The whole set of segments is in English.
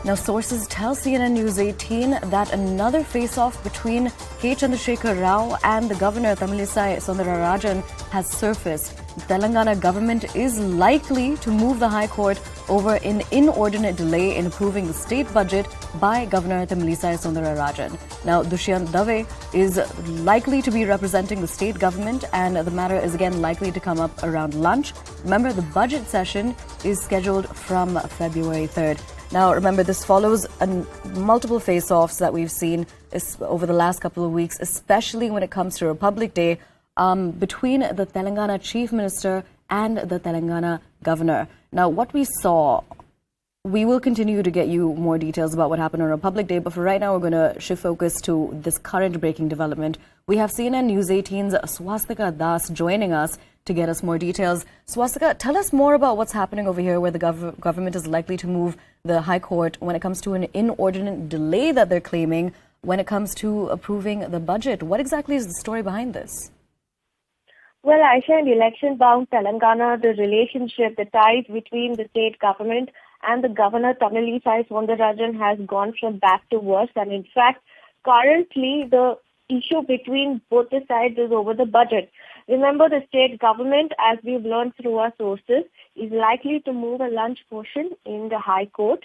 Now, sources tell CNN News 18 that another face-off between K. Chandrasekhar Rao and the governor Tamilisai Soundararajan has surfaced. The Telangana government is likely to move the High Court over an inordinate delay in approving the state budget by Governor Tamilisai Soundararajan. Now, Dushyant Dave is likely to be representing the state government, and the matter is again likely to come up around lunch. Remember, the budget session is scheduled from February 3rd. Now, remember, this follows multiple face-offs that we've seen over the last couple of weeks, especially when it comes to Republic Day, between the Telangana Chief Minister and the Telangana Governor. Now, what we saw, we will continue to get you more details about what happened on Republic Day, but for right now, we're going to shift focus to this current breaking development. We have CNN News 18's Swastika Das joining us to get us more details. Swastika, tell us more about what's happening over here where the government is likely to move the High Court when it comes to an inordinate delay that they're claiming when it comes to approving the budget. What exactly is the story behind this? Well, Aisha, in election-bound Telangana, the relationship, the ties between the state government and the governor Tamilisai Soundararajan has gone from bad to worse. And in fact, currently the issue between both the sides is over the budget. Remember, the state government, as we've learned through our sources, is likely to move a lunch portion in the High Court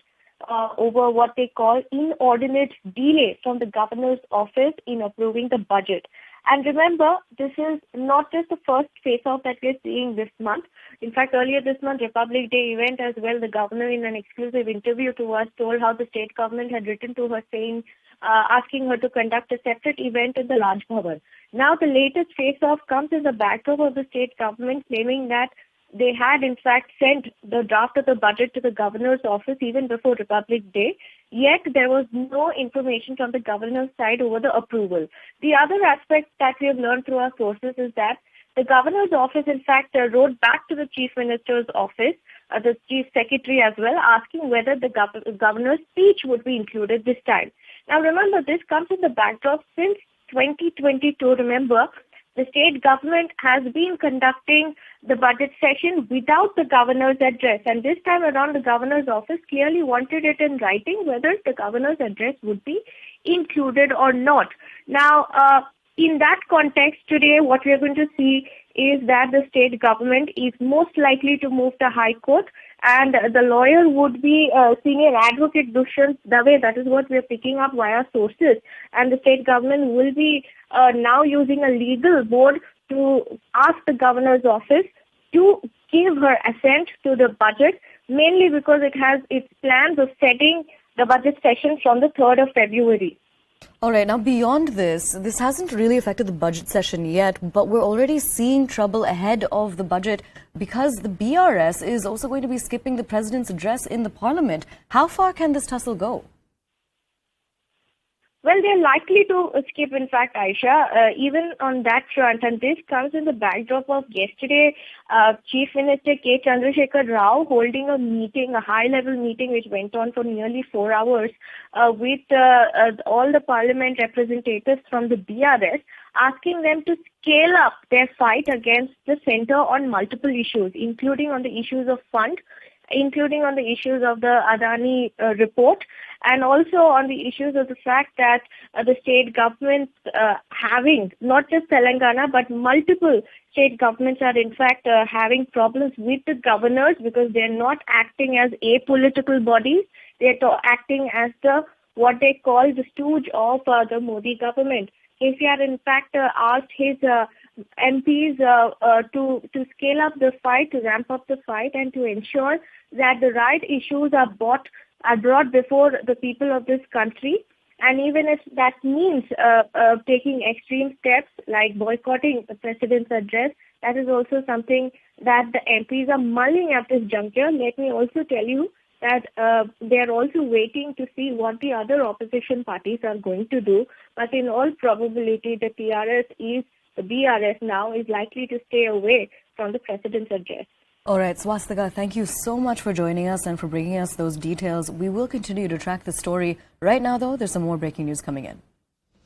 over what they call inordinate delay from the governor's office in approving the budget. And remember, this is not just the first face-off that we're seeing this month. In fact, earlier this month, Republic Day event as well, the governor in an exclusive interview to us told how the state government had written to her saying, asking her to conduct a separate event in the Raj Bhavan. Now, the latest face-off comes in the backdrop of the state government claiming that they had, in fact, sent the draft of the budget to the governor's office even before Republic Day, yet there was no information from the governor's side over the approval. The other aspect that we have learned through our sources is that the governor's office, in fact, wrote back to the chief minister's office, the chief secretary as well, asking whether the governor's speech would be included this time. Now, remember, this comes in the backdrop since 2022. Remember, the state government has been conducting the budget session without the governor's address. And this time around, the governor's office clearly wanted it in writing whether the governor's address would be included or not. Now, in that context, today what we are going to see is that the state government is most likely to move the High Court, and the lawyer would be senior advocate Dushyant Dave. That is what we are picking up via sources. And the state government will be now using a legal board to ask the governor's office to give her assent to the budget, mainly because it has its plans of setting the budget session from the 3rd of February. All right, now beyond this hasn't really affected the budget session yet, but we're already seeing trouble ahead of the budget because the BRS is also going to be skipping the president's address in the parliament. How far can this tussle go? Well, they're likely to skip, in fact, Aisha, even on that front. And this comes in the backdrop of yesterday, Chief Minister K. Chandrasekhar Rao holding a meeting, a high-level meeting, which went on for nearly 4 hours with all the parliament representatives from the BRS, asking them to scale up their fight against the centre on multiple issues, including on the issues of fund, including on the issues of the Adani report, and also on the issues of the fact that the state governments having, not just Telangana, but multiple state governments are in fact having problems with the governors because they're not acting as apolitical bodies. They're acting as what they call the stooge of the Modi government. KCR, in fact, asked his MPs to scale up the fight, to ramp up the fight, and to ensure that the right issues are brought before the people of this country. And even if that means taking extreme steps like boycotting the president's address, that is also something that the MPs are mulling at this juncture. Let me also tell you that they are also waiting to see what the other opposition parties are going to do. But in all probability, the BRS now is likely to stay away from the president's address. All right, Swastika, thank you so much for joining us and for bringing us those details. We will continue to track the story. Right now, though, there's some more breaking news coming in.